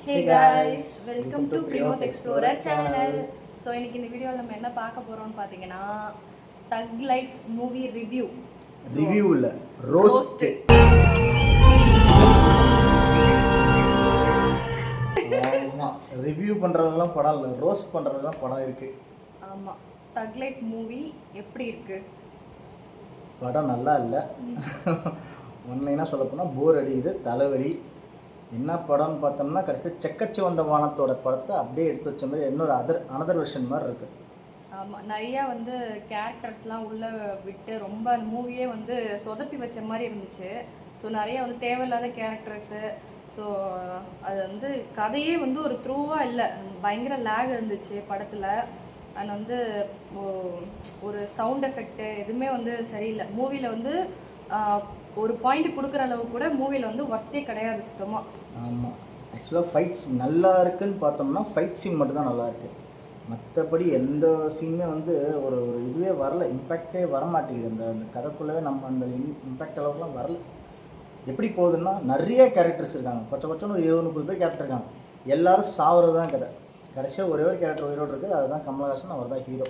Hey guys, welcome to Primoth Explorer channel. So இன்னைக்கு இந்த வீடியோல நம்ம என்ன பார்க்க போறோம்னு பாத்தீங்கன்னா Thug Life movie review. Review இல்ல roast. ஆமா ரிவ்யூ பண்றதெல்லாம் படம் இல்ல ரோஸ்ட் பண்றதெல்லாம் படம் இருக்கு. ஆமா Thug Life movie எப்படி இருக்கு? படம் நல்லா இல்ல. உண்மையா சொல்ல போனா போர் அடிக்குது, தலைவலி. என்ன படம்னு பார்த்தோம்னா கடைசி செக்கச்சி வந்த வானத்தோட படத்தை அப்படியே எடுத்து வச்ச மாதிரி இன்னொரு அனதர் வெர்ஷன் மாதிரி இருக்கு. ஆமாம், நிறையா வந்து கேரக்டர்ஸ்லாம் உள்ளே விட்டு ரொம்ப அந்த மூவியே வந்து சொதப்பி வச்ச மாதிரி இருந்துச்சு. ஸோ நிறைய வந்து தேவையில்லாத கேரக்டர்ஸு. ஸோ அது வந்து கதையே வந்து ஒரு த்ரூவாக இல்லை, பயங்கர லேக் இருந்துச்சு படத்தில். அண்ட் வந்து ஒரு சவுண்ட் எஃபெக்ட்டு எதுவுமே வந்து சரியில்லை. மூவியில் வந்து ஒரு பாயிண்ட் கொடுக்குற அளவு கூட மூவியில் வந்து ஒர்த்தே கிடையாது சுத்தமாக. ஆமாம், ஆக்சுவலாக ஃபைட்ஸ் நல்லா இருக்குன்னு பார்த்தோம்னா ஃபைட் சீன் மட்டும் தான் நல்லா இருக்குது. மற்றபடி எந்த சீனுமே வந்து ஒரு இதுவே வரல, இம்பேக்டே வரமாட்டேங்குது. அந்த கதைக்குள்ளவே நம்ம அந்த இம்பேக்ட் அளவுக்குலாம் வரல. எப்படி போகுதுன்னா நிறைய கேரக்டர்ஸ் இருக்காங்க, கொஞ்சம் ஒரு 20-30 பேர் கேரக்டர் இருக்காங்க. எல்லோரும் சாவுறது தான் கதை. கடைசியாக ஒரே ஒரு கேரக்டர் உயிரோடு இருக்குது, அதுதான் கமலஹாசன். அவர் தான் ஹீரோ.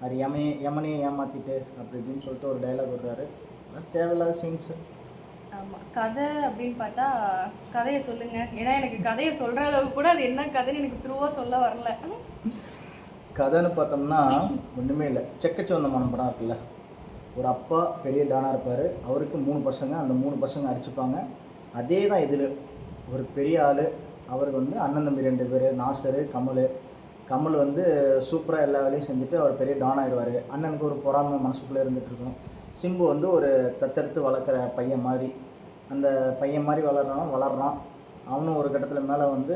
அது யமனே ஏமாற்றிட்டு அப்படி இப்படின்னு சொல்லிட்டு ஒரு டைலாக் விடுறாரு. தேவையில்லாத சீன்ஸு. ஆமாம், கதை அப்படின்னு பார்த்தா கதையை சொல்லுங்கள். ஏன்னா எனக்கு கதையை சொல்கிற அளவுக்கு கூட அது என்ன கதைன்னு எனக்கு த்ரூவாக சொல்ல வரல. கதைன்னு பார்த்தோம்னா ஒன்றுமே இல்லை. செக்கச்சி வந்த மனம் படம் இருக்குல்ல, ஒரு அப்பா பெரிய டானாக இருப்பார், அவருக்கு 3 பசங்க, அந்த 3 பசங்க அடிச்சுப்பாங்க. அதே தான் இதில் ஒரு பெரிய ஆள், அவருக்கு வந்து அண்ணன் தம்பி 2 பேர், நாசர், கமல் வந்து சூப்பராக எல்லா வேலையும் செஞ்சுட்டு அவர் பெரிய டான் ஆயிடுவார். அண்ணனுக்கு ஒரு பொறாமை மனசுக்குள்ளே இருந்துகிட்ருக்கும். சிம்பு வந்து ஒரு தத்தெடுத்து வளர்க்குற பையன் மாதிரி, அந்த பையன் மாதிரி வளர்றான். அவனும் ஒரு கட்டத்தில் மேலே வந்து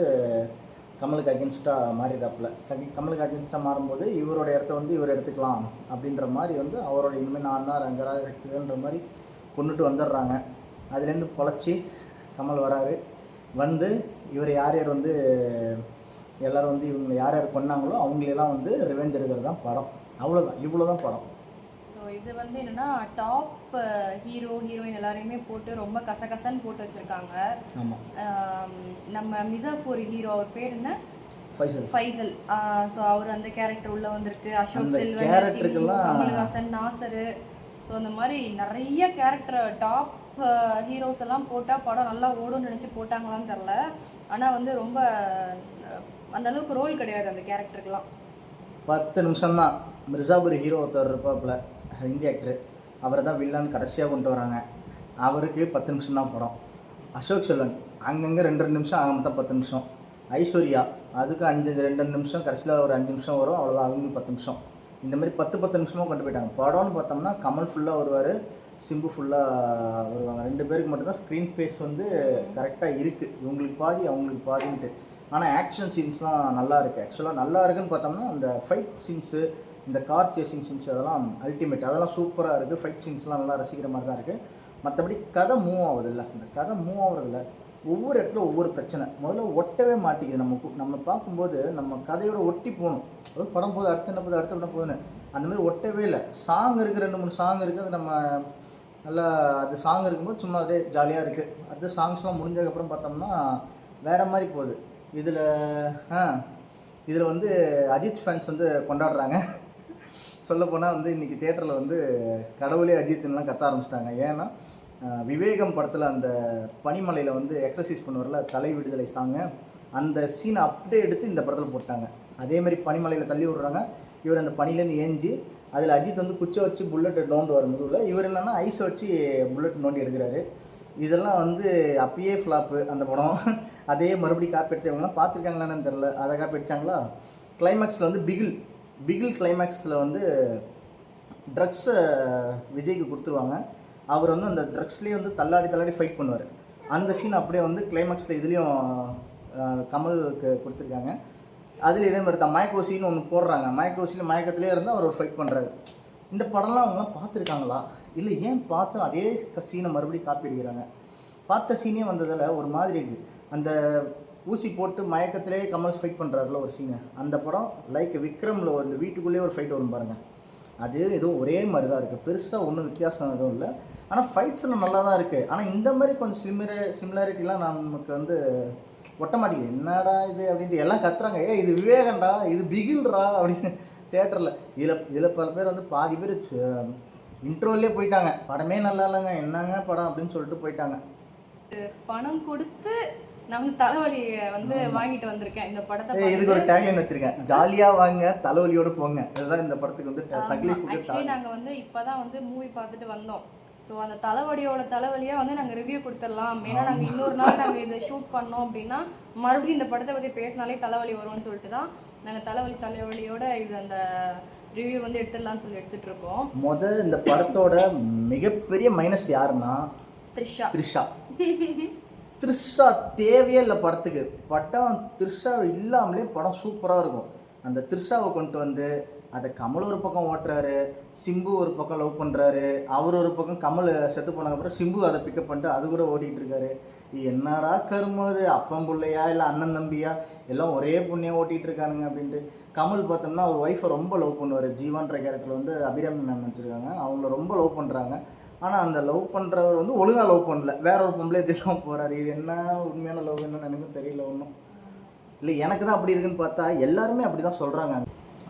கமலுக்கு அகென்ஸ்டாக மாறிடுறாப்புல. கமலுக்கு அகென்ஸ்டாக மாறும்போது இவரோட இடத்த வந்து இவர் எடுத்துக்கலாம் அப்படின்ற மாதிரி வந்து அவரோட இனிமேல் நான் தான் ரங்கராஜ சக்தின்ற மாதிரி கொண்டுட்டு வந்துடுறாங்க. அதுலேருந்து பொழைச்சி கமல் வராரு. வந்து இவர் யார் வந்து எல்லோரும் வந்து இவங்க யார் கொண்டாங்களோ அவங்களெல்லாம் வந்து ரிவெஞ்ச் எடுக்கிறது தான் படம். அவ்வளோதான், இவ்வளோ தான் படம். ஸோ இது வந்து என்னென்னா டாப் ஹீரோ ஹீரோயின் எல்லாரையுமே போட்டு ரொம்ப கசகசன்னு போட்டு வச்சுருக்காங்க. ஆமாம், நம்ம மிசாஃபோர் ஹீரோ, அவர் பேர் என்ன? ஃபைசல். ஸோ அவர் அந்த கேரக்டர் உள்ளே வந்திருக்கு. அசோக் செல்வன், கமல்ஹாசன், நாசர். ஸோ அந்த மாதிரி நிறைய கேரக்டர் டாப் ஹீரோஸ் எல்லாம் போட்டால் படம் நல்லா ஓடும்னு நினச்சி போட்டாங்களான்னு தெரில. ஆனால் வந்து ரொம்ப அந்தளவுக்கு ரோல் கிடையாது அந்த கேரக்டருக்கெலாம். 10 நிமிஷம்தான். மிர்சாபுரி ஹீரோ ஒருத்தர் இருப்பாப்புல, ஹிந்தி ஆக்டர், அவரை தான் வில்லன் கடைசியாக கொண்டு வராங்க. அவருக்கு 10 நிமிஷம் தான் படம். அசோக் செல்வன் அங்கங்கே 2 நிமிஷம், ஆக மட்டும் 10 நிமிஷம். ஐஸ்வர்யா அதுக்கு 2 நிமிஷம், கடைசியில் ஒரு 5 நிமிஷம் வரும், அவ்வளோதான். அவங்க 10 நிமிஷம். இந்த மாதிரி 10 நிமிஷமாக கொண்டு போயிட்டாங்க. படம்னு பார்த்தோம்னா கமல் ஃபுல்லாக வருவார், சிம்பு ஃபுல்லாக வருவாங்க. 2 பேருக்கு மட்டும்தான் ஸ்க்ரீன் ஸ்பேஸ் வந்து கரெக்டாக இருக்குது. இவங்களுக்கு பாதி அவங்களுக்கு பாதின்ட்டு. ஆனால் ஆக்ஷன் சீன்ஸ்லாம் நல்லா இருக்குது. ஆக்சுவலாக நல்லா இருக்குன்னு பார்த்தோம்னா அந்த ஃபைட் சீன்ஸு, இந்த கார் சேசிங் சீன்ஸ் அதெல்லாம் அல்டிமேட், அதெல்லாம் சூப்பராக இருக்குது. ஃபைட் சீன்ஸ்லாம் நல்லா ரசிக்கிற மாதிரி தான் இருக்குது. மற்றபடி கதை மூவ் ஆகுதில்ல, இந்த கதை மூவ் ஆகுறதில்ல. ஒவ்வொரு இடத்துல ஒவ்வொரு பிரச்சனை. முதல்ல ஒட்டவே மாட்டேங்குது. நம்ம பார்க்கும்போது நம்ம கதையோட ஒட்டி போகணும். அது படம் போது அடுத்து என்ன போகுது அடுத்து என்ன போகுதுன்னு அந்த மாதிரி ஒட்டவே இல்லை. சாங் இருக்குது, 2-3 சாங் இருக்குது. அது நம்ம நல்லா அது சாங் இருக்கும்போது சும்மா அப்படியே ஜாலியாக இருக்குது. அது சாங்ஸ்லாம் முடிஞ்சதுக்கப்புறம் பார்த்தோம்னா வேறு மாதிரி போகுது. இதில் வந்து அஜித் ஃபேன்ஸ் வந்து கொண்டாடுறாங்க. சொல்லப்போனால் வந்து இன்றைக்கி தியேட்டரில் வந்து கடவுளே அஜித்லாம் கத்த ஆரம்பிச்சிட்டாங்க. ஏன்னா விவேகம் படத்தில் அந்த பனிமலையில் வந்து எக்ஸசைஸ் பண்ணுவார்ல, தலை விடுதலை சாங்கு, அந்த சீனை அப்படியே எடுத்து இந்த படத்தில் போட்டாங்க. அதேமாதிரி பனிமலையில் தள்ளி விடுறாங்க. இவர் அந்த பனிலேருந்து ஏஞ்சி அதில் அஜித் வந்து குச்சை வச்சு புல்லெட்டை நோண்டு வர முதுகில், இவர் என்னென்னா ஐஸை வச்சு புல்லெட் நோண்டி எடுக்கிறாரு. இதெல்லாம் வந்து அப்பயே ஃப்ளாப்பு அந்த படம். அதே மறுபடியும் காப்பி அடித்தவங்களாம் பார்த்துருக்காங்களான்னு தெரில. அதை காப்பி அடித்தாங்களா? கிளைமேக்ஸில் வந்து பிகில் கிளைமேக்ஸில் வந்து ட்ரக்ஸை விஜய்க்கு கொடுத்துருவாங்க. அவர் வந்து அந்த ட்ரக்ஸ்லேயே வந்து தள்ளாடி ஃபைட் பண்ணுவார். அந்த சீன் அப்படியே வந்து கிளைமேக்ஸில் இதுலேயும் கமலுக்கு கொடுத்துருக்காங்க. அதில் இதே மாதிரி தான் மயக்கோசின்னு ஒன்று போடுறாங்க. மயக்கத்திலே இருந்தால் அவர் ஒரு ஃபைட் பண்ணுறாரு. இந்த படம்லாம் அவங்களாம் பார்த்துருக்காங்களா, இல்லை ஏன் பார்த்து அதே சீனை மறுபடியும் காப்பி அடிக்கிறாங்க? பார்த்த சீனே வந்ததில் ஒரு மாதிரி இருக்குது. அந்த ஊசி போட்டு மயக்கத்திலே கமல் ஃபைட் பண்ணுறாருல ஒரு சீனு, அந்த படம் லைக் விக்ரமில் இந்த வீட்டுக்குள்ளேயே ஒரு ஃபைட் வரும் பாருங்கள். அது எதுவும் ஒரே மாதிரி தான் இருக்குது, பெருசாக ஒன்றும் வித்தியாசம் எதுவும் இல்லை. ஆனால் ஃபைட்ஸ் எல்லாம் நல்லா தான் இருக்குது. ஆனால் இந்த மாதிரி கொஞ்சம் சிமிலாரிட்டிலாம் நமக்கு வந்து ஒட்ட மாட்டேங்குது, என்னடா இது அப்படின்ட்டு எல்லாம் கத்துறாங்க, இது விவேகண்டா, இது பிகில்ரா அப்படின்னு தேட்டரில். இதில் பல பேர் வந்து பாதி பேர் இன்ட்ரோவிலே போயிட்டாங்க, படமே நல்லா இல்லைங்க, என்னங்க படம் அப்படின்னு சொல்லிட்டு போயிட்டாங்க. பணம் கொடுத்து நம்ம தலைவலியை வந்து வாங்கிட்டு வந்திருக்கேன் இந்த படத்தை. இதுக்கு ஒரு டேக்லைன் வச்சிருக்கேன், ஜாலியா வாங்க தலைவலியோட போங்க. இதுதான் இந்த படத்துக்கு வந்து தக்லீஃப். ஆக்சுவலி நாங்கள் வந்து இப்போதான் வந்து மூவி பார்த்துட்டு வந்தோம். ஸோ அந்த தலைவலியாக வந்து நாங்கள் ரிவ்யூ கொடுத்துடலாம். ஏன்னா நாங்கள் இன்னொரு நாள் நாங்கள் இதை ஷூட் பண்ணோம் அப்படின்னா மறுபடியும் இந்த படத்தை பற்றி பேசினாலே தலைவலி வரும்னு சொல்லிட்டு தான் நாங்கள் தலைவலியோட இது அந்த ரிவ்யூ வந்து எடுத்துடலாம்னு சொல்லி எடுத்துகிட்டு இருக்கோம். இந்த படத்தோட மிகப்பெரிய மைனஸ் யாருன்னா த்ரிஷா. த்ரிஷா தேவையே இல்லை படத்துக்கு. படம் த்ரிஷா இல்லாமலே படம் சூப்பராக இருக்கும். அந்த த்ரிஷாவை கொண்டு வந்து அதை கமல் ஒரு பக்கம் ஓட்டுறாரு, சிம்பு ஒரு பக்கம் லவ் பண்ணுறாரு, அவர் ஒரு பக்கம் கமல் செத்து போனதுக்கப்புறம் சிம்பு அதை பிக்கப் பண்ணிட்டு அது கூட ஓடிட்டு இருக்காரு. என்னடா கருமம் அது, அப்பம் பிள்ளையா இல்லை அண்ணன் தம்பியா எல்லாம் ஒரே பொண்ணையாக ஓட்டிகிட்டு இருக்கானுங்க அப்படின்ட்டு. கமல் பார்த்தோம்னா அவர் ஒய்ஃபை ரொம்ப லவ் பண்ணுவார். ஜீவான்ற கேரக்டர் வந்து அபிராமி மேம் வச்சுருக்காங்க, அவங்கள ரொம்ப லவ் பண்ணுறாங்க. ஆனால் அந்த லவ் பண்ணுறவர் வந்து ஒழுங்காக லவ் பண்ணல, வேற ஒரு பொம்பளை தான் போகிறாரு. இது என்ன உண்மையான லவ் என்னன்னு எனக்கு தெரியல ஒன்றும். இல்லை எனக்கு தான் அப்படி இருக்குன்னு பார்த்தா எல்லாருமே அப்படி தான் சொல்கிறாங்க.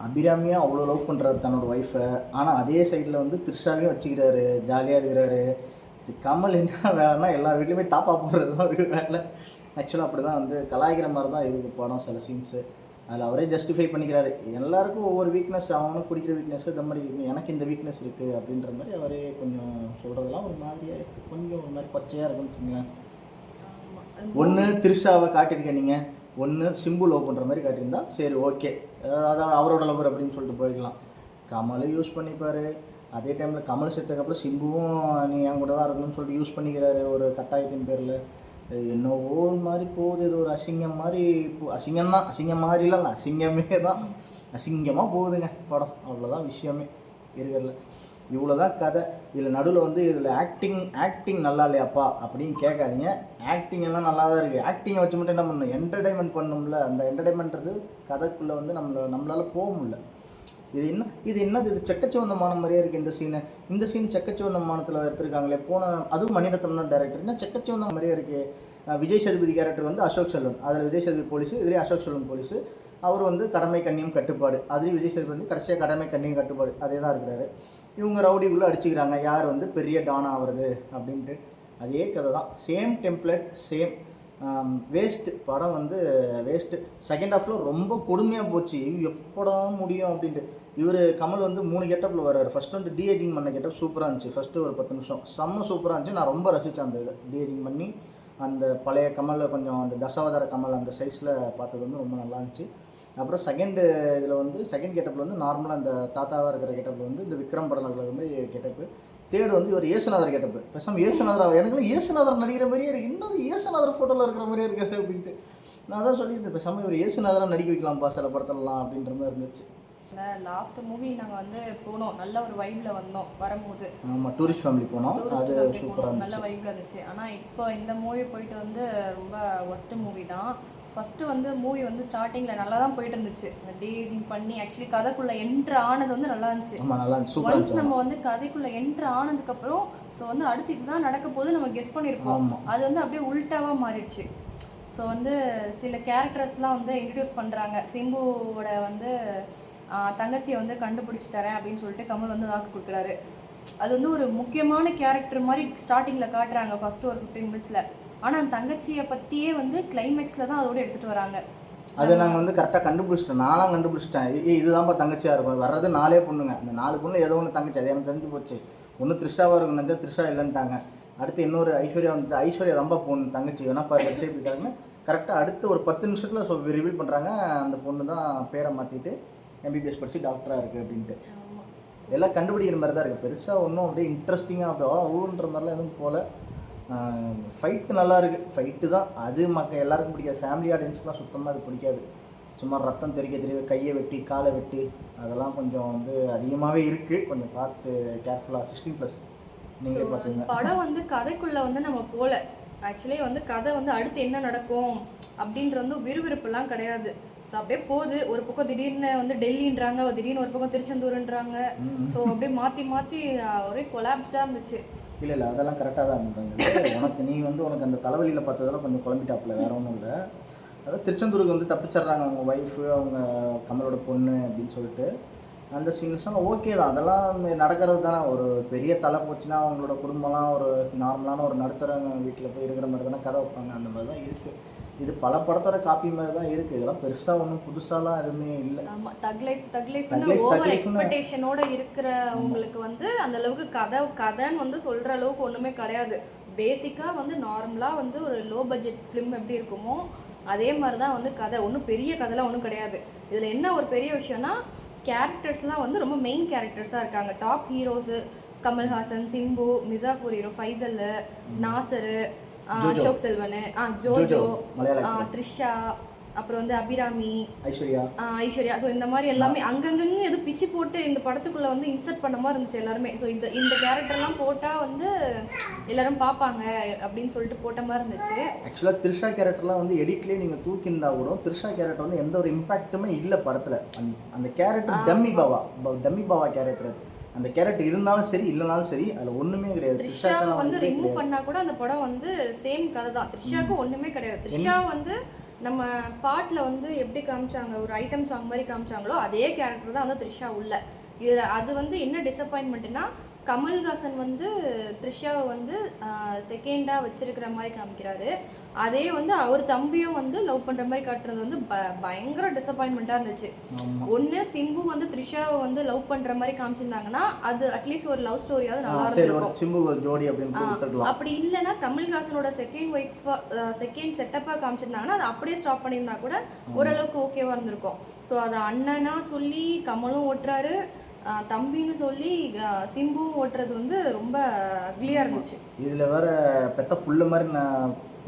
அபிராமியாக அவ்வளோ லவ் பண்ணுறாரு தன்னோட ஒய்ஃபை, ஆனால் அதே சைடில் வந்து த்ரிஷாவையும் வச்சுக்கிறாரு, ஜாலியாக இருக்கிறாரு. இது கமல் என்ன வேலைன்னா எல்லார் வீட்லேயுமே தாப்பா போடுறது தான் ஒரு வேலை. ஆக்சுவலாக அப்படி தான் வந்து கலாய்க்கிற மாதிரி தான் இருக்குது படம், சில சீன்ஸு. அதில் அவரே ஜஸ்டிஃபை பண்ணிக்கிறாரு. எல்லாருக்கும் ஒவ்வொரு வீக்னஸ், அவனும் குடிக்கிற வீக்னஸ், இந்த மாதிரி எனக்கு இந்த வீக்னஸ் இருக்குது அப்படின்ற மாதிரி அவரே கொஞ்சம் சொல்கிறதெல்லாம் ஒரு மாதிரியாக இருக்குது, கொஞ்சம் ஒரு மாதிரி பச்சையாக இருக்குன்னு வச்சுங்களேன். ஒன்று த்ரிஷாவை காட்டியிருக்கேன் நீங்கள், ஒன்று சிம்பு லவ் பண்ணுற மாதிரி காட்டியிருந்தா சரி ஓகே, அதான் அவரோட லவர் அப்படின்னு சொல்லிட்டு போய்க்கலாம். கமலும் யூஸ் பண்ணிப்பார். அதே டைமில் கமல் செத்ததுக்கப்புறம் சிம்புவும் நீ என் கூட தான் இருக்கணும்னு சொல்லிட்டு யூஸ் பண்ணிக்கிறாரு ஒரு கட்டாயத்தின் பேரில். என்னவோ ஒரு மாதிரி போகுது, இது ஒரு அசிங்கம் மாதிரி. அசிங்கம் தான், அசிங்கம் மாதிரிலாம் இல்லை, அசிங்கமே தான், அசிங்கமாக போகுதுங்க படம். அவ்வளோதான் விஷயமே இருக்கிறதுல. இவ்வளோ தான் கதை. இதில் நடுவில் வந்து இதில் ஆக்டிங் நல்லா இல்லையாப்பா அப்படின்னு கேட்காதீங்க. ஆக்டிங் எல்லாம் நல்லா தான் இருக்குது. ஆக்டிங்கை வச்சு மட்டும் என்ன பண்ணணும், என்டர்டைன்மெண்ட் பண்ணணும்ல. அந்த என்டர்டைன்மெண்ட்றது கதைக்குள்ளே வந்து நம்மளால் போக முடியல. இது என்னது, இது செக்கச்சிவந்தமான மாதிரியே இருக்குது. இந்த சீன் செக்கச்சிவந்தமானத்தில் எடுத்திருக்காங்களே. அதுவும் மணிரத்னம் தான் டேரக்டர். என்ன செக்கச்சிவந்தம் மாதிரியே இருக்குது. விஜய் சேதுபதி கேரக்டர் வந்து அசோக் செல்வன், அதில் விஜய் சேதுபதி போலீஸு, இதுலேயே அசோக் செல்வன் போலீஸு. அவர் வந்து கடமை கண்ணியம் கட்டுப்பாடு, அதுலேயும் விஜய் சேதுபதி வந்து கடைசியாக கடமை கண்ணியம் கட்டுப்பாடு அதே தான் இருக்கிறாரு. இவங்க ரவுடிக்குள்ளே அடிச்சுக்கிறாங்க யார் வந்து பெரிய டான் ஆகிறது அப்படின்ட்டு. அதே கதை தான், சேம் டெம்ப்ளேட், சேம் வேஸ்ட்டு. படம் வந்து வேஸ்ட்டு. செகண்ட் ஹாஃபில் ரொம்ப கொடுமையாக போச்சு, எப்படா முடியும் அப்படின்ட்டு. இவர் கமல் வந்து 3 கெட்டப்பில் வர்றாரு. ஃபஸ்ட்டு வந்து டிஏஜிங் பண்ண கெட்டப் சூப்பராக இருந்துச்சு. ஃபஸ்ட்டு ஒரு 10 நிமிஷம் செம்ம சூப்பராக இருந்துச்சு. நான் ரொம்ப ரசித்தேன் அந்த இதை. டிஏஜிங் பண்ணி அந்த பழைய கமலில் கொஞ்சம் அந்த தசாவதார கமல் அந்த சைஸில் பார்த்தது வந்து ரொம்ப நல்லா இருந்துச்சு. அப்புறம் செகண்ட் கெட்டப்பில் வந்து நார்மலாக அந்த தாத்தாவாக இருக்கிற கெட்டப்பில் வந்து இந்த விக்ரம் படத்தில் மாதிரி கெட்டப்பு. தேர்டு வந்து இவர் ஏசுநாதர் கெட்டப்பு. பேசாமல் ஏசுநாதர், எனக்குலாம் ஏசுநாதர் நடிக்கிற மாதிரியே இருக்குது, இன்னும் ஏசுநாதர் ஃபோட்டோவில் இருக்கிற மாதிரியே இருக்காது அப்படின்ட்டு நான் தான் சொல்லியிருந்தேன். பேசாமல் இவர் ஏசுநாதராக நடிக்க வைக்கலாம்ப்பா சில படத்துலலாம் அப்படின்ற மாதிரி இருந்துச்சு. லாஸ்ட் மூவி நாங்கள் வந்து போனோம், நல்ல ஒரு வைப்பில் வந்தோம் வரும்போது. ஆமாம், டூரிஸ்ட் ஃபேமிலி போனோம், அது சூப்பராக நல்ல வைப்பில் இருந்துச்சு. ஆனால் இப்போ இந்த மூவி போயிட்டு வந்து ரொம்ப ஒஸ்ட் மூவி தான். ஃபஸ்ட்டு வந்து மூவி வந்து ஸ்டார்டிங்கில் நல்லா தான் போயிட்டு இருந்துச்சு, டேஜிங் பண்ணி ஆக்சுவலி கதைக்குள்ளே என்ட்ரு ஆனது வந்து நல்லா இருந்துச்சு. ஒன்ஸ் நம்ம வந்து கதைக்குள்ளே என்ட்ரு ஆனதுக்கப்புறம் ஸோ வந்து அடுத்து இதுதான் நடக்க போது நம்ம கெஸ் பண்ணியிருப்போம், அது வந்து அப்படியே உல்ட்டாவாக மாறிடுச்சு. ஸோ வந்து சில கேரக்டர்ஸ்லாம் வந்து இன்ட்ரடியூஸ் பண்ணுறாங்க. சிம்புவோட வந்து தங்கச்சியை வந்து கண்டுபிடிச்சி தரேன் அப்படின்னு சொல்லிட்டு கமல் வந்து வாக்கு கொடுக்குறாரு. அது வந்து ஒரு முக்கியமான கேரக்டர் மாதிரி ஸ்டார்டிங்கில் காட்டுறாங்க ஃபஸ்ட்டு ஒரு 15 மினிட்ஸில். ஆனால் அந்த தங்கச்சியை பற்றியே வந்து கிளைமேக்ஸில் தான் அதோடு எடுத்துகிட்டு வராங்க. அதை நாங்கள் வந்து கரெக்டாக கண்டுபிடிச்சிட்டோம், நான்லாம் கண்டுபிடிச்சிட்டேன். இதுதான்ப்பா தங்கச்சியாக இருக்கும். வர்றது 4 பொண்ணுங்க, அந்த 4 பொண்ணில் ஏதோ ஒன்று தங்கச்சி, அது எனக்கு தெரிஞ்சு போச்சு. ஒன்று த்ரிஷாவாக இருக்கும், நினச்சா த்ரிஷா இல்லைன்ட்டாங்க. அடுத்து இன்னொரு ஐஸ்வர்யா வந்து ஐஸ்வர்யா தான்ப்பா பொண்ணு தங்கச்சி வேணா பாரு வச்சு இருக்காங்கன்னு கரெக்டாக அடுத்து ஒரு 10 நிமிஷத்தில் ரிவீல் பண்ணுறாங்க. அந்த பொண்ணு தான் பேரை மாற்றிட்டு MBBS படித்து டாக்டராக இருக்குது அப்படின்ட்டு. எல்லாம் கண்டுபிடிக்கிற மாதிரி தான் இருக்குது. பெருசாக ஒன்றும் அப்படியே இன்ட்ரெஸ்டிங்காக அப்படியே ஊன்ற மாதிரிலாம் எதுவும் போல். ஃபைட்டு நல்லா இருக்குது, ஃபைட்டு தான் அது எல்லாருக்கும் பிடிக்காது. ஃபேமிலி ஆடியன்ஸ்லாம் சுத்தமாக அது பிடிக்காது. சும்மா ரத்தம் தெரியாது, கையை வெட்டி காலை வெட்டி அதெல்லாம் கொஞ்சம் வந்து அதிகமாகவே இருக்குது. கொஞ்சம் பார்த்து கேர்ஃபுல்லாக 16+ நீங்களே பார்த்துங்க. படம் வந்து கதைக்குள்ளே வந்து நம்ம போகல. ஆக்சுவலி வந்து கதை வந்து அடுத்து என்ன நடக்கும் அப்படின்ற வந்து விறுவிறுப்புலாம் கிடையாது. ஸோ அப்படியே போகுது. ஒரு பக்கம் திடீர்னு வந்து டெல்லின்றாங்க, திடீர்னு ஒரு பக்கம் திருச்செந்தூர்ன்றாங்க. ஸோ அப்படியே மாற்றி ஒரே கொலாப்ஸ்டாக இருந்துச்சு. இல்லை அதெல்லாம் கரெக்டாக தான் இருந்தாங்க. உனக்கு அந்த தலைவலியில் பார்த்ததெல்லாம் கொஞ்சம் குழம்பிட்டாப்புல, வேற ஒன்றும் இல்லை. அதாவது திருச்செந்தூருக்கு வந்து தப்பிச்சிடுறாங்க அவங்க ஒய்ஃபு, அவங்க கமலோட பொண்ணு அப்படின்னு சொல்லிட்டு. அந்த சீன்ஸ்லாம் ஓகே தான், அதெல்லாம் நடக்கிறது தானே. ஒரு பெரிய தலை போச்சுன்னா அவங்களோட குடும்பம்லாம் ஒரு நார்மலான ஒரு நடுத்தர வீட்டில் போய் இருக்கிற மாதிரி தானே கதை வைப்பாங்க. அந்த மாதிரி தான் இருக்குது. இது பல படத்தோட காப்பி மாதிரி தான் இருக்குது. இதெல்லாம் பெருசாக ஒன்றும் புதுசாலாம் எதுவுமே இல்லை. ஆமாம், தக் லைஃப்னு ஓவர் எக்ஸ்பெக்டேஷனோட இருக்கிறவங்களுக்கு வந்து அந்த அளவுக்கு கதைன்னு வந்து சொல்கிற அளவுக்கு ஒன்றுமே கிடையாது. பேசிக்காக வந்து நார்மலாக வந்து ஒரு லோ பட்ஜெட் ஃபிலிம் எப்படி இருக்குமோ அதே மாதிரி தான் வந்து கதை. ஒன்றும் பெரிய கதைலாம் ஒன்றும் கிடையாது. இதில் என்ன ஒரு பெரிய விஷயம்னா கேரக்டர்ஸ்லாம் வந்து ரொம்ப மெயின் கேரக்டர்ஸாக இருக்காங்க. Top heroes Kamal Haasan, Simbu, Mirzapur hero Faisal, Nassar, Ashok Selvan, Jojo, Trisha, அப்புறம் வந்து அபிராமி, ஐஸ்வர்யா. ஸோ இந்த மாதிரி எல்லாமே அங்கங்கே எதுவும் பிச்சு போட்டு இந்த படத்துக்குள்ளே வந்து இன்சர்ட் பண்ண மாதிரி இருந்துச்சு எல்லாருமே. ஸோ இந்த கேரக்டர்லாம் போட்டால் வந்து எல்லாரும் பார்ப்பாங்க அப்படின்னு சொல்லிட்டு போட்ட மாதிரி இருந்துச்சு. ஆக்சுவலாக த்ரிஷா கேரக்டர்லாம் வந்து எடிட்லேயே நீங்கள் தூக்கியிருந்தா கூட த்ரிஷா கேரக்டர் வந்து எந்த ஒரு இம்பாக்ட்டுமே இல்லை படத்தில். அந்த கேரக்டர் டம்மி பாவா கேரக்டர். அந்த கேரக்டர் இருந்தாலும் சரி இல்லைனாலும் சரி அதில் ஒன்றுமே கிடையாது. த்ரிஷாவை வந்து ரிமூவ் பண்ணால் கூட அந்த படம் வந்து சேம் கதை தான். த்ரிஷாவுக்கு ஒன்றுமே கிடையாது. த்ரிஷா வந்து நம்ம பாட்டில் வந்து எப்படி காமிச்சாங்க, ஒரு ஐட்டம் சாங் மாதிரி காமிச்சாங்களோ அதே கேரக்டர் தான் வந்து த்ரிஷா உள்ள. இதில் அது வந்து என்ன டிசப்பாயின்மெண்ட்னா கமல்ஹாசன் வந்து த்ரிஷாவை வந்து செகண்டாக வச்சிருக்கிற மாதிரி காமிக்கிறாரு. அதே வந்து அவர் தம்பியும் வந்து லவ் பண்ணுற மாதிரி காட்டுறது வந்து பயங்கர டிசப்பாயின்மெண்ட்டாக இருந்துச்சு. ஒன்று சிம்பு வந்து த்ரிஷாவை வந்து லவ் பண்ணுற மாதிரி காமிச்சிருந்தாங்கன்னா அது அட்லீஸ்ட் ஒரு லவ் ஸ்டோரியாவது நல்லா இருக்கும். அப்படி இல்லைன்னா கமல்ஹாசனோட செகண்ட் செட்டப்பாக காமிச்சிருந்தாங்கன்னா அது அப்படியே ஸ்டாப் பண்ணியிருந்தா கூட ஓரளவுக்கு ஓகேவாக இருந்திருக்கும். ஸோ அதை அண்ணனா சொல்லி கமலும் ஓட்டுறாரு, தம்பின்னு சொல்லி சிம்புவும் ஓட்டுறது வந்து ரொம்ப அக்லியாக இருந்துச்சு. இதில் வேற பெத்த புள்ள மாதிரி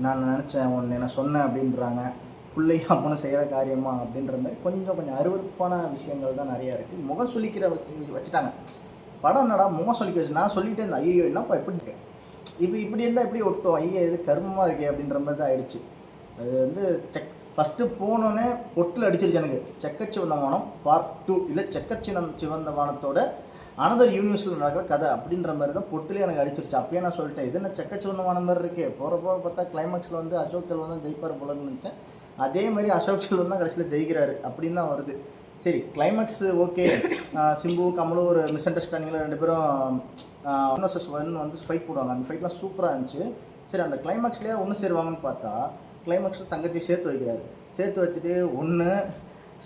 நான் நினச்சேன், ஒன்று நான் சொன்னேன் அப்படின்றாங்க. பிள்ளையும் அப்பனும் செய்கிற காரியமா அப்படின்ற மாதிரி கொஞ்சம் அருவருப்பான விஷயங்கள் தான் நிறையா இருக்குது. முகம் சொல்லிக்கிற வச்சுட்டாங்க. படம் என்னடா முகம் சொல்லிக்க வச்சு நான் சொல்லிகிட்டே இருந்தேன், ஐயோ என்னப்பா எப்படி இருக்கு, இப்படி இருந்தால் எப்படி ஒட்டும், ஐயோ இது கர்மமாக இருக்கே அப்படின்ற மாதிரி தான் ஆயிடுச்சு. அது வந்து ஃபஸ்ட்டு போனோன்னே பொட்டில் அடிச்சிருச்சு எனக்கு. செக்கச்சிவந்த வானம் பார்ட் 2 இல்லை சிவந்த வானத்தோட அனதர் யூனிவர்ஸில் நடக்கிற கதை அப்படின்ற மாதிரி தான் பொட்டிலே எனக்கு அடிச்சிருச்சு. அப்பயே நான் சொல்லிட்டேன், இது என்ன செக்கச்சிவந்த வானம் மாதிரி இருக்கே, போகிற பார்த்தா கிளைமேக்ஸில் வந்து அசோக் செல்வன் தான் ஜெயிப்பார் போலன்னு நினச்சேன். அதே மாதிரி அசோக் செல்வன் தான் கடைசியில் ஜெயிக்கிறாரு அப்படின்னு தான் வருது. சரி, கிளைமேக்ஸ் ஓகே, சிம்பு கமலும் ஒரு மிஸ் அண்டர்ஸ்டாண்டிங்கில் 2 பேரும் வந்து ஃபைட் போடுவாங்க. அந்த ஃபைட்லாம் சூப்பராக இருந்துச்சு. சரி, அந்த கிளைமேக்ஸ்லேயே ஒன்று சேருவாங்கன்னு பார்த்தா கிளைமேக்ஸில் தங்கச்சி சேர்த்து வைக்கிறாரு. சேர்த்து வச்சுட்டு ஒன்று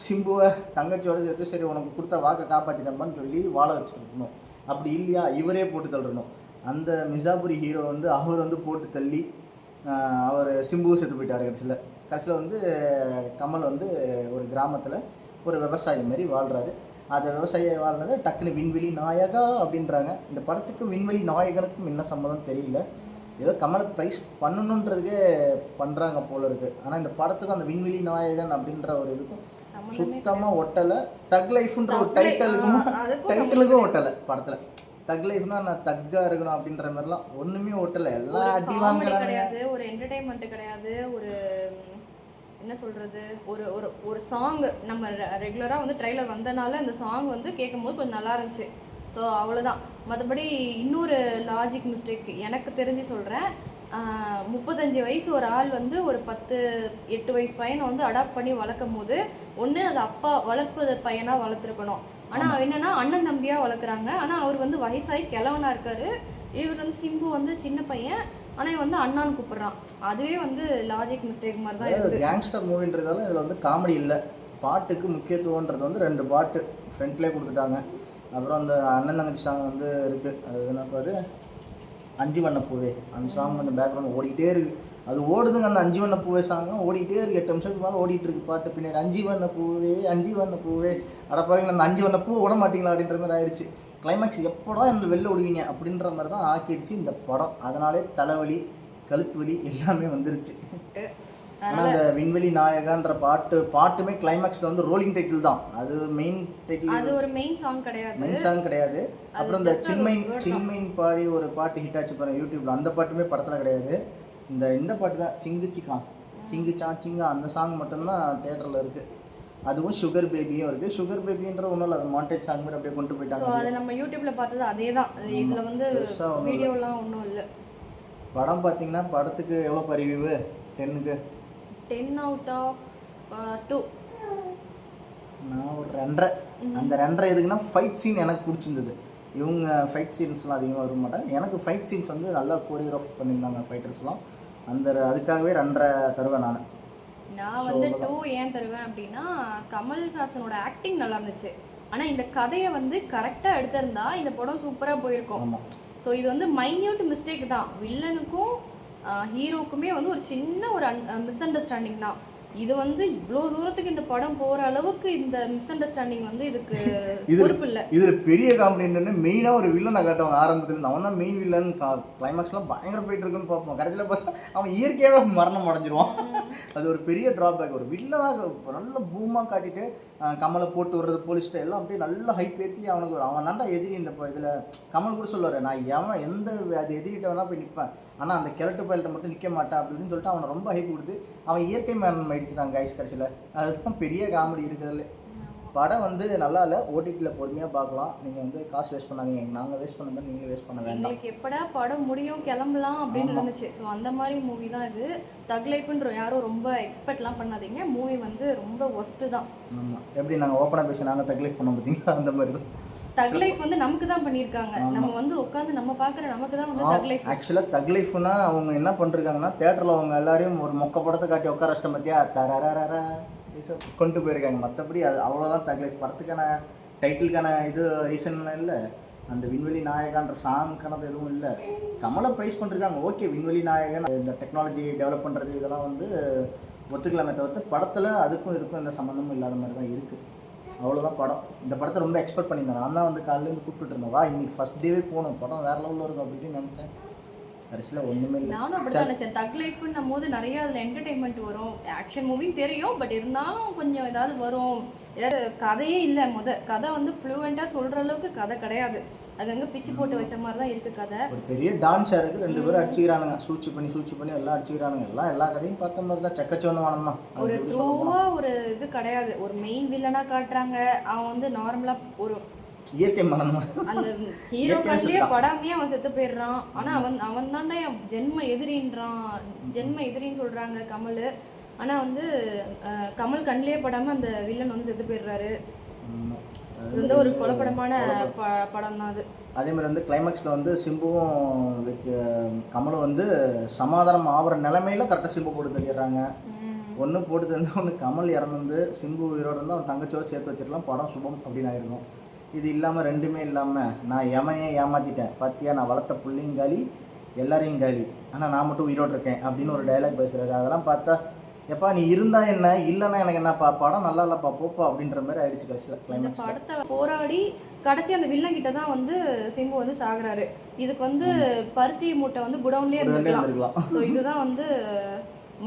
சிம்புவை தங்கச்சியோட சேர்த்து சரி உனக்கு கொடுத்த வாக்கை காப்பாற்றிட்டப்பான்னு சொல்லி வாழ வச்சுருக்கணும். அப்படி இல்லையா இவரே போட்டு தள்ளணும். அந்த மிர்சாபுரி ஹீரோ வந்து அவர் வந்து போட்டு தள்ளி அவர் சிம்புவை சேர்த்து போயிட்டார். கடைசியில் வந்து கமல் வந்து ஒரு கிராமத்தில் ஒரு விவசாயி மாதிரி வாழ்கிறாரு. அந்த விவசாயி வாழ்னது டக்குன்னு விண்வெளி நாயகா அப்படின்றாங்க. இந்த படத்துக்கு விண்வெளி நாயகனுக்கும் என்ன சம்மதம் தெரியல. ஏதோ கமலை ப்ரைஸ் பண்ணணுன்றதுக்கே பண்ணுறாங்க போல இருக்குது. ஆனால் இந்த படத்துக்கும் அந்த விண்வெளி நாயகன் அப்படின்ற ஒரு இதுக்கும் சுத்தமாக ஒட்டலை. தக் லைஃப்ன்ற ஒரு டைட்டிலுக்கும் ஒட்டலை படத்தில். தக் லைஃப்னா நான் தக்காக இருக்கணும் அப்படின்ற மாதிரிலாம் ஒன்றுமே ஒட்டலை. எல்லாம் அடி வாங்குறாங்க. கிடையாது, ஒரு என்டர்டைன்மெண்ட்டு கிடையாது, ஒரு என்ன சொல்கிறது, ஒரு ஒரு ஒரு சாங் நம்ம ரெகுலராக வந்து ட்ரெய்லர் வந்தனால அந்த சாங் வந்து கேட்கும் போது கொஞ்சம் நல்லா இருந்துச்சு. ஸோ அவ்வளோதான். மற்றபடி இன்னொரு லாஜிக் மிஸ்டேக் எனக்கு தெரிஞ்சு சொல்கிறேன். 35 வயசு ஒரு ஆள் வந்து ஒரு 10-8 வயசு பையனை வந்து அடாப்ட் பண்ணி வளர்க்கும் போது ஒன்று அது அப்பா வளர்ப்பு பையனாக வளர்த்துருக்கணும். ஆனால் என்னென்னா அண்ணன் தம்பியாக வளர்க்குறாங்க. ஆனால் அவர் வந்து வயசாகி கிழவனாக இருக்கார். இவர் வந்து சிம்பு வந்து சின்ன பையன், ஆனால் வந்து அண்ணான்னு கூப்பிட்றான். அதுவே வந்து லாஜிக் மிஸ்டேக் மாதிரி தான் இருக்குது. கேங்ஸ்டர் மூவின்றதால இதில் வந்து காமெடி இல்லை. பாட்டுக்கு முக்கியத்துவன்றது வந்து 2 பாட்டு ஃப்ரண்ட்லேயே கொடுத்துட்டாங்க. அப்புறம் அந்த அண்ணன் தங்கச்சி சாங் வந்து இருக்குது. அது என்ன பாரு, அஞ்சு வண்ண பூவே, அந்த சாங் வந்து பேக்ரவுண்ட் ஓடிக்கிட்டே இருக்குது. அது ஓடுதுங்க, அந்த அஞ்சு வண்ண பூவே சாங்லாம் ஓடிக்கிட்டே இருக்குது. 8 நிமிஷத்துக்கு மேலே ஓடிட்டு இருக்கு பாட்டு. பின்னாடி அஞ்சு வண்ண பூவே அடப்பாங்க, அந்த 5 வண்ண பூ விட மாட்டிங்களா அப்படின்ற மாதிரி ஆயிடுச்சு. கிளைமேக்ஸ் எப்போடா என்ன வெளில விடுவீங்க அப்படின்ற மாதிரி தான் ஆக்கிடுச்சு இந்த படம். அதனாலே தலைவலி கழுத்து வலி எல்லாமே வந்துருச்சு. ஆனால் அந்த விண்வெளி நாயகான்ற பாட்டுமே கிளைமேக்ஸில் வந்து ரோலிங் டைட்டில் தான். அது மெயின் டைட்டில், அது ஒரு மெயின் சாங் கிடையாது. அப்புறம் இந்த சின்மைன் பாடி ஒரு பாட்டு ஹிட் ஆச்சு பாருங்க யூடியூப்ல, அந்த பாட்டுமே படத்தில் கிடையாது. இந்த பாட்டு தான் சிங்கு அந்த சாங் மட்டும்தான் தேட்டரில் இருக்குது. அதுவும் சுகர் பேபியும் இருக்குது. சுகர் பேபின்ற ஒன்றும் இல்லை, அது மாண்டேஜ் சாங் மாதிரி அப்படியே கொண்டு போயிட்டாங்க. அது நம்ம யூடியூப்ல பார்த்தது அதே தான். இதில் வந்து வீடியோலாம் ஒன்றும் இல்லை. படம் பார்த்தீங்கன்னா படத்துக்கு எவ்வளோ ரிவ்யூ 10க்கு 10 அவுட் ஆஃப் 2. நான் ஒரு 2.5. அந்த 2.5 எதுக்குன்னா ஃபைட் சீன் எனக்கு பிடிச்சிருந்தது. இவங்க ஃபைட் சீன்ஸ்லாம் அதிகமாக வர மாட்டாங்க. எனக்கு ஃபைட் சீன்ஸ் வந்து நல்லா கோரியோகிராஃப் பண்ணியிருந்தாங்க ஃபைட்டர்ஸ்லாம். அதுக்காகவே 2.5 தருவேன் நான். நான் வந்து 2 ஏன் தருவேன் அப்படின்னா, கமல்ஹாசனோட ஆக்டிங் நல்லா இருந்துச்சு. ஆனால் இந்த கதையை வந்து கரெக்டாக எடுத்திருந்தா இந்த படம் சூப்பராக போயிருக்கும். ஆமாம். ஸோ இது வந்து மைன்யூட் மிஸ்டேக் தான். வில்லனுக்கும் ஹீரோக்குமே வந்து ஒரு சின்ன ஒரு மிஸ் அண்டர்ஸ்டாண்டிங் தான். இது வந்து இவ்வளோ தூரத்துக்கு இந்த படம் போகிற அளவுக்கு இந்த மிஸ் அண்டர்ஸ்டாண்டிங் வந்து இதுக்கு பொறுப்பு இல்லை. இதில் பெரிய காமெடி என்னென்னு மெயினாக ஒரு வில்லனை காட்டுவாங்க ஆரம்பத்துலேருந்து. அவன் தான் மெயின் வில்லன். கிளைமேக்ஸ்லாம் பயங்கர போயிட்டு இருக்குன்னு பார்ப்போம். கடைசியில் பார்த்தா அவன் இயற்கையாகவே மரணம் அடைஞ்சிருவான். அது ஒரு பெரிய ட்ராபேக். ஒரு வில்லனாக நல்ல பூமாக காட்டிட்டு கமலை போட்டு விடுறது, போலீஸ்ட்டு எல்லாம் அப்படியே நல்லா ஹைப் ஏற்றி அவன் தாண்டா எதிரி. இந்த இதில் கமல் கூட சொல்லுவார், நான் எந்த அது எதிரிட்ட வேணா போய் நிற்பேன், ஆனால் அந்த கிழட்டு பயல்கிட்ட மட்டும் நிற்க மாட்டேன் அப்படின்னு சொல்லிட்டு அவனை ரொம்ப ஹைப் கொடுத்து அவன் இயற்கை மேன் ஆயிடுச்சுட்டாங்க கைஸ் கடைசியில். அதுதான் பெரிய காமெடி இருக்கிறதுல. படம் வந்து நல்லா இல்லை. ஓடிடியில் பொறுமையாக பார்க்கலாம். நீங்கள் வந்து காசு வேஸ்ட் பண்ணாதீங்க. நாங்கள் வேஸ்ட் பண்ண மாதிரி நீங்களும் வேஸ்ட் பண்ண வேண்டாம். எங்களுக்கு எப்படா படம் முடியும் கிளம்பலாம் அப்படின்னு இருந்துச்சு. ஸோ அந்த மாதிரி மூவி தான் இது. தக் லைஃப்ன்ற யாரும் ரொம்ப எக்ஸ்பெக்ட்லாம் பண்ணாதீங்க. மூவி வந்து ரொம்ப ஒஸ்ட்டு தான். ஆமாம். எப்படி நாங்கள் ஓப்பனாக பேசி நாங்கள் தக் லைஃப் பண்ண பார்த்தீங்களா, அந்த மாதிரி தான். தக் லைஃப் வந்து நமக்கு தான் பண்ணியிருக்காங்க. நம்ம வந்து உட்காந்து நம்ம பார்க்குற நமக்கு தான் வந்து தக் லைஃப். ஆக்சுவலாக தக் லைஃப்னா அவங்க என்ன பண்ணிருக்காங்கன்னா, தேட்டரில் அவங்க எல்லாரையும் ஒரு மொக்க படத்தை காட்டி உட்கார வச்சிட்ட பற்றியா தரரா கொண்டு போயிருக்காங்க. மற்றபடி அது அவ்வளோதான் தக் லைஃப். படத்துக்கான டைட்டிலுக்கான இது ரீசன்லாம் இல்லை. அந்த விண்வெளி நாயகான்ற சாங்க்கானது எதுவும் இல்லை. கமலை ப்ரைஸ் பண்ணிருக்காங்க. ஓகே, விண்வெளி நாயகன் இந்த டெக்னாலஜி டெவலப் பண்ணுறது இதெல்லாம் வந்து ஒத்துக்கலாமே தவிர்த்து படத்தில் அதுக்கும் இதுக்கும் எந்த சம்மந்தமும் இல்லாத மாதிரி தான் இருக்குது. அவ்வளோதான் படம். இந்த படத்தை ரொம்ப எக்ஸ்பெக்ட் பண்ணியிருந்தேன். நான் தான் வந்து காலையிலேருந்து கூப்பிட்டு இருந்தேன், வா இன்னைக்கு ஃபஸ்ட் டேவே போகணும், படம் வேறு லெவலில் இருக்கும் அப்படின்னு நினச்சேன். கடைசியில் ஒன்றுமே இல்லை. நானும் அப்படி தான் நினச்சேன். தக் லைஃப்னும் போது நிறைய அதில் என்டர்டெயின்மெண்ட் வரும். ஆக்ஷன் மூவியும் தெரியும், பட் இருந்தாலும் கொஞ்சம் ஏதாவது வரும். ஏதாவது கதையே இல்லை. கதை வந்து ஃப்ளூவெண்ட்டாக சொல்கிற அளவுக்கு கதை கிடையாது. அது அங்கே பிச்சு போட்டு வச்ச மாதிரி தான் இருக்குது கதை. ஒரு பெரிய டான்ஸாக இருக்குது. 2 பேரும் அடிச்சுக்கிறானுங்க. சூழ்ச்சி பண்ணி எல்லாம் அடிச்சுக்கிறானுங்க. எல்லா கதையும் பார்த்த மாதிரி தான். செக்கச்சோன்னு தான். ஒரு த்ரோவாக ஒரு இது கிடையாது. ஒரு மெயின் வில்லனாக காட்டுறாங்க. அவன் வந்து நார்மலாக ஒரு இயற்கை மரணம். அந்த ஹீரோ கண்ணிலே படாமையே அவன் செத்து போயிடுறான். ஆனால் அவன் தாண்டா ஜென்ம எதிரின்னு சொல்கிறாங்க கமல். ஆனால் வந்து கமல் கண்ணிலே படாமல் அந்த வில்லன் வந்து செத்து போயிடுறாரு. இது வந்து ஒரு கொலைப்படமான படம் தான் அது. அதே மாதிரி வந்து கிளைமேக்ஸில் வந்து சிம்புவும் கமலும் வந்து சமாதானம் ஆகிற நிலைமையில் கரெக்டாக சிம்பு போட்டு தள்ளிடுறாங்க. ஒன்று போட்டு தந்து ஒன்று கமல் இறந்து சிம்பு உயிரோடு இருந்தால் அவன் தங்கச்சோடு சேர்த்து வச்சிருக்கலாம், படம் சுபம் அப்படின்னு ஆயிருக்கும். இது இல்லாமல் ரெண்டுமே இல்லாமல் நான் எமனையே ஏமாற்றிட்டேன் பார்த்தியா, நான் வளர்த்த புள்ளையும் காலி எல்லாரையும் காலி, ஆனால் நான் மட்டும் உயிரோடு இருக்கேன் அப்படின்னு ஒரு டைலாக் பேசுகிறாரு. அதெல்லாம் பார்த்தா எப்பா நீ இருந்தா என்ன இல்லைன்னா எனக்கு என்னப்பா, படம் நல்லா இல்லைப்பா போப்பா அப்படின்ற மாதிரி ஆயிடுச்சு. கடைசியில் கிளைமேக்ஸ் படத்தை போராடி கடைசி அந்த வில்லன் கிட்ட தான் வந்து சிம்பு வந்து சாகுறாரு. இதுக்கு வந்து பருத்தி மூட்டை வந்து குடவுன்லேயே இருந்திருக்கலாம். ஸோ இதுதான் வந்து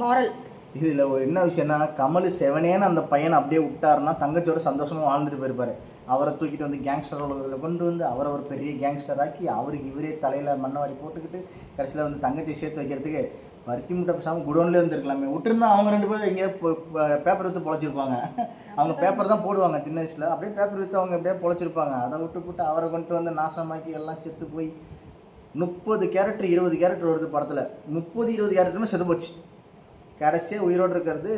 மாரல். இதில் ஒரு என்ன விஷயம்னா, கமல் செவனேன்னு அந்த பையனை அப்படியே விட்டாருன்னா தங்கச்சோட சந்தோஷமாக வாழ்ந்துட்டு போயிருப்பாரு. அவரை தூக்கிட்டு வந்து கேங்ஸ்டர் உலகத்தில் கொண்டு வந்து அவரை ஒரு பெரிய கேங்ஸ்டர் ஆக்கி அவருக்கு இவரே தலையில் மண்ணவாரி போட்டுக்கிட்டு கடைசியில் வந்து தங்கச்சி சேர்த்து வைக்கிறதுக்கு பருத்தி மூட்டை பேசாமல் குடோன்லேயே வந்துருக்கலாமே. விட்டுருந்தா அவங்க 2 பேரும் எங்கேயோ பேப்பர் விற்று பொழைச்சிருப்பாங்க. அவங்க பேப்பர் தான் போடுவாங்க சின்ன வயசில், அப்படியே பேப்பர் விற்று அவங்க எப்படியே பொழைச்சிருப்பாங்க. அதை விட்டு அவரை கொண்டு வந்து நாசமாக்கி எல்லாம் செத்து போய் 30 கேரக்டர் 20 கேரக்டர் வருது படத்தில். 30-20 கேரக்டருமே செத்து போச்சு. கடைசியாக உயிரோடு இருக்கிறது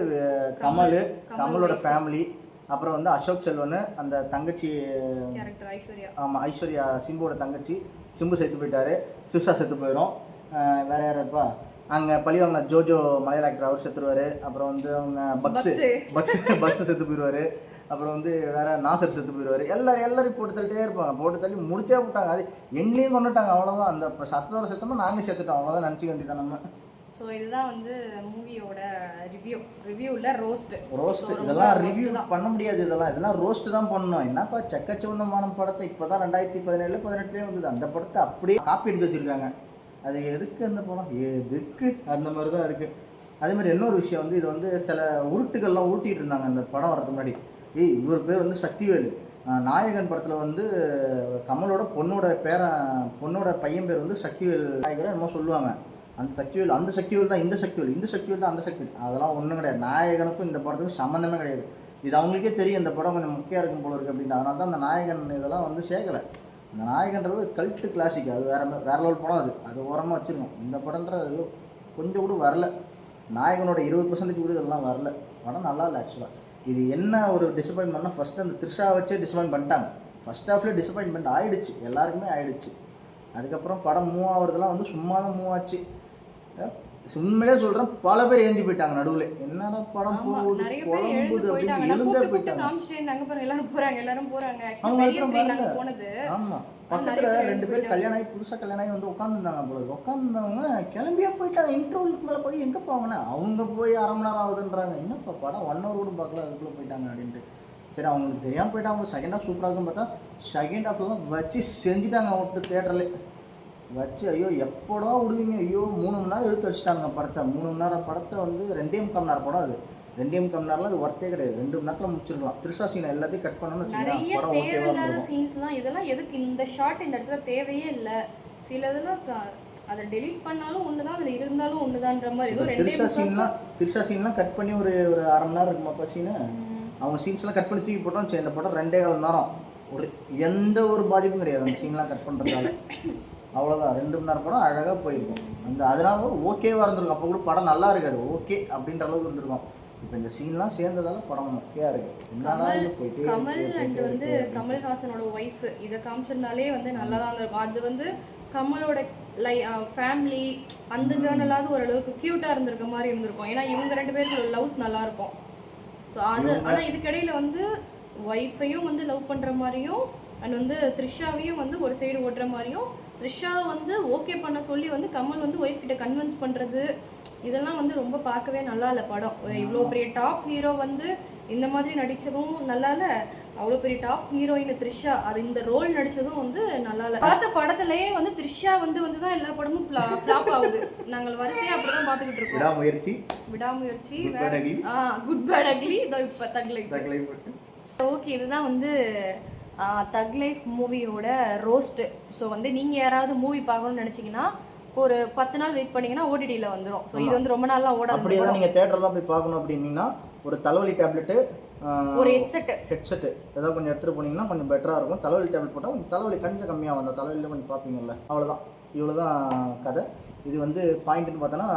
கமலோட ஃபேமிலி, அப்புறம் வந்து அசோக் செல்வன், அந்த தங்கச்சி ஐஸ்வர்யா. ஆமாம், ஐஸ்வர்யா சிம்புவோட தங்கச்சி. சிம்பு செத்து போயிட்டாரு, சிர்சா செத்து போயிடும். வேறு யார் இருப்பா அங்கே பழிவாங்க, ஜோஜோ மலையாள ஆக்டர் அவர் செத்துருவார். அப்புறம் வந்து அவங்க பக்ஸு செத்து போயிடுவார். அப்புறம் வந்து வேறு நாசர் செத்து போயிடுவார். எல்லாரையும் போட்டு தள்ளிட்டே இருப்பாங்க. போட்டு தள்ளி முடிச்சே விட்டாங்க. அது எங்களையும் கொண்டுட்டாங்க. அவ்வளோதான். அந்த சத்தத்தோட செத்தோம்னா நாங்கள் செத்துட்டோம். அவ்வளோதான் நினச்சிக்க வேண்டியதான் நம்ம. ஸோ இதுதான் வந்து மூவியோட ரிவ்யூவில் ரோஸ்ட். இதெல்லாம் ரிவ்யூ பண்ண முடியாது. இதெல்லாம் ரோஸ்ட்டு தான் பண்ணணும். என்னப்பா செக்கச்சவந்தமான படத்தை இப்போ தான் 2017-18 வந்தது. அந்த படத்தை அப்படியே காப்பி அடித்து வச்சுருக்காங்க. அது எதுக்கு அந்த படம், எதுக்கு அந்த மாதிரி தான் இருக்குது. அதே மாதிரி இன்னொரு விஷயம் வந்து, இது வந்து சில உருட்டுகள்லாம் உருட்டிகிட்டு இருந்தாங்க அந்த படம் வரதுக்கு முன்னாடி. இவர் பேர் வந்து சக்திவேலு. நாயகன் படத்தில் வந்து கமலோட பொண்ணோட பையன் பேர் வந்து சக்திவேல் நாயகர் என்னமோ சொல்லுவாங்க. அந்த சக்திவேல் தான் இந்த சக்திவேல் தான் அந்த சக்தி. அதெல்லாம் ஒன்றும் கிடையாது. நாயகனுக்கும் இந்த படத்துக்கும் சம்மந்தமே கிடையாது. இது அவங்களுக்கே தெரியும் இந்த படம் கொஞ்சம் முக்கியம் இருக்கும் போல இருக்குது அப்படின்னு. அதனால தான் அந்த நாயகன் இதெல்லாம் வந்து சேர்க்கலை. அந்த நாயகன்றது கல்ட்டு கிளாசிக். அது வேறு லெவல் படம். அது ஓரமாக வச்சுருக்கோம். இந்த படன்றது கொஞ்சம் கூட வரல. நாயகனோட 20% கூட இதெல்லாம் வரல. படம் நல்லா இல்லை ஆக்சுவலாக. இது என்ன ஒரு டிசப்பாயின்மெண்ட்னா, ஃபஸ்ட்டு அந்த த்ரிஷா வச்சே டிசப்பாயின்ட் பண்ணிட்டாங்க. ஃபஸ்ட் ஹாஃப்லேயே டிசப்பாயின்மெண்ட் ஆகிடுச்சு, எல்லாருக்குமே ஆகிடுச்சு. அதுக்கப்புறம் படம் மூவ் ஆகிறதுலாம் வந்து சும்மா தான் மூவ் ஆச்சு. உண்மையிலே சொல்கிறேன், பல பேர் ஏஞ்சி போயிட்டாங்க நடுவில். என்னடா படம் போகுது குழம்புது அப்படின்னு எழுந்தே போயிட்டாங்க. ஆமாம், பக்கத்தில் 2 பேர் கல்யாணம் ஆகி புதுசாக கல்யாணம் ஆகி வந்து உட்காந்துருந்தாங்க போல. உட்காந்துருந்தவங்க கிளம்பியே போயிட்டாங்க. இன்டர்வலுக்கு மேலே போய் எங்கே போவாங்கண்ணே, அவங்க போய் அரை மணி நேரம் ஆகுதுன்றாங்க. என்னப்பா படம் 1 hour கூட பார்க்கல, அதுக்குள்ளே போயிட்டாங்க அப்படின்ட்டு. சரி, அவங்களுக்கு தெரியாமல் போயிட்டாங்க. செகண்ட் ஹாஃப் சூப்பராக இருக்குன்னு பார்த்தா செகண்ட் ஹாஃபில் தான் வச்சு செஞ்சுட்டாங்க. அவங்கள்ட்ட தேட்டரில் வச்சு ஐயோ எப்போடா விடுவீங்க, ஐயோ 3 மணி நேரம் எடுத்து வச்சுட்டாங்க படத்தை. 3 மணி நேரம் படத்தை வந்து 2.25 மணி நேரம் படம். அது 2.25 மணி நேரம்லாம் அது ஒர்த்தே கிடையாது. 2 மணி நேரத்தில் முடிச்சிடலாம். த்ரிஷா சீனை எல்லாத்தையும் கட் பண்ணணும்னு வச்சுக்கோங்க, படம் ஓகேவா சீன்ஸ்லாம் இதெல்லாம் எதுக்கு இந்த ஷாட் இந்த இடத்துல தேவையே இல்லை. சில இதெல்லாம் அதை டெலீட் பண்ணாலும் ஒன்று தான், அதில் இருந்தாலும் ஒன்று தான்ற மாதிரி. ஏதோ த்ரிஷா சீன்லாம் கட் பண்ணி ஒரு அரை மணி நேரம் இருக்குமாப்பா சீனு. அவங்க சீன்ஸ்லாம் கட் பண்ணி தூக்கி போட்டோம். சரி, இந்த படம் 2.25 மணி நேரம் ஒரு எந்த ஒரு பாதிப்பும் கிடையாது அந்த சீன்லாம் கட் பண்ணுறதால. அவ்வளோதான், 2 மணி நேரம் படம் அழகாக போயிருக்கும். அதனால ஓகேவாக இருந்திருக்கும். அப்போ கூட படம் நல்லா இருக்காது, ஓகே அப்படின்ற அளவுக்கு இருந்திருக்கும். இப்போ இந்த சீன்லாம் சேர்ந்ததால படம் ஓகேயா இருக்கு. போயிட்டு கமல் அண்ட் வந்து கமல்ஹாசனோட ஒய்ஃப் இதை காமிச்சிருந்தாலே வந்து நல்லா தான் இருக்கும். அது வந்து கமலோட ஃபேமிலி அந்த ஜேர்னலாவது ஓரளவுக்கு க்யூட்டாக இருந்திருக்க மாதிரி இருந்திருக்கும். ஏன்னா இவங்க 2 பேருக்கு லவ்ஸ் நல்லா இருக்கும். ஸோ அது ஆனால் இதுக்கிடையில வந்து ஒய்ஃபையும் வந்து லவ் பண்ணுற மாதிரியும் அண்ட் வந்து த்ரிஷாவையும் வந்து ஒரு சைடு ஓட்டுற மாதிரியும், த்ரிஷா வந்து ஓகே பண்ண சொல்லி வந்து கமல் வந்து ஒய்ஃப் கிட்ட கன்வின்ஸ் பண்ணுறது, இதெல்லாம் வந்து ரொம்ப பார்க்கவே நல்லா இல்லை படம். இவ்வளோ பெரிய டாப் ஹீரோ வந்து இந்த மாதிரி நடித்ததும் நல்லா இல்லை, அவ்வளோ பெரிய டாப் ஹீரோயின் த்ரிஷா அது இந்த ரோல் நடித்ததும் வந்து நல்லா இல்லை. பார்த்த படத்துலேயே வந்து த்ரிஷா வந்து தான் எல்லா படமும் ஃப்ளாப் ஆகுது. நாங்கள் வரிசையாக அப்படி தான் பார்த்துக்கிட்டு இருக்கோம். விடாமுயற்சி, குட் பேட் அக்லி, இதோ இப்போ தக் லைஃப். ஓகே, இதுதான் வந்து தக் லைஃப் மூவியோட ரோஸ்ட்டு. ஸோ வந்து நீங்கள் யாராவது மூவி பார்க்கணும்னு நினச்சிங்கன்னா ஒரு 10 நாள் வெயிட் பண்ணிங்கன்னா ஓடிடியில் வந்துடும். ஸோ இது வந்து ரொம்ப நாளாக ஓடாது. அப்படியே தான் நீங்கள் தேட்டரில் தான் போய் பார்க்கணும் அப்படின்னீங்கன்னா ஒரு தலைவலி டேப்லெட்டு, ஒரு ஹெட்செட்டு ஏதாவது கொஞ்சம் எடுத்துகிட்டு போனீங்கன்னா கொஞ்சம் பெட்டராக இருக்கும். தலைவலி டேப்லெட் போட்டால் கொஞ்சம் தலைவலி கொஞ்சம் கம்மியாக வந்தால் தலைவலியில் கொஞ்சம் பார்ப்பீங்கல்ல. அவ்வளோதான், இவ்வளோ தான் கதை. இது வந்து பாயிண்ட்டுன்னு பார்த்தோன்னா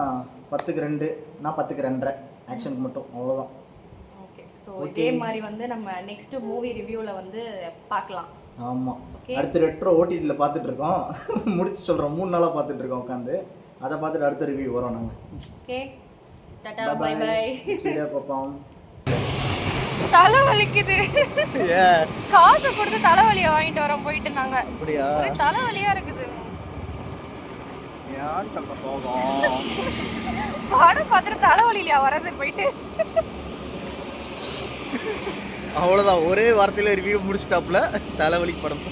10க்கு 2, நான் 10க்கு 2.5 ஆக்ஷனுக்கு மட்டும், அவ்வளோதான். ஸோ இதே மாதிரி வந்து நம்ம நெக்ஸ்ட் மூவி ரிவ்யூவில் வந்து பார்க்கலாம். ஆமாம், அடுத்த ரெட்ரோ ஓடிடியில் பார்த்துட்டு இருக்கோம். முடிச்சு சொல்கிறோம், 3 நாளாக பார்த்துட்டு இருக்கோம் உட்காந்து. அதை பார்த்துட்டு அடுத்த ரிவ்யூ வரோம் நாங்கள். ஓகே, டாடா பை பை. சரியா பாப்போம். தலை வலிக்குது, காசு கொடுத்து தலைவலியை வாங்கிட்டு வரோம் போயிட்டு நாங்கள். அப்படியா? தலைவலியாக இருக்குது. ஏன் போகும் படம் பார்த்துட்டு தலைவலியிலையா வரது போயிட்டு. அவ்வளோதான், ஒரே வார்த்தையில் ரிவ்யூ முடிச்சிட்டாப்புல தலைவலி படம்.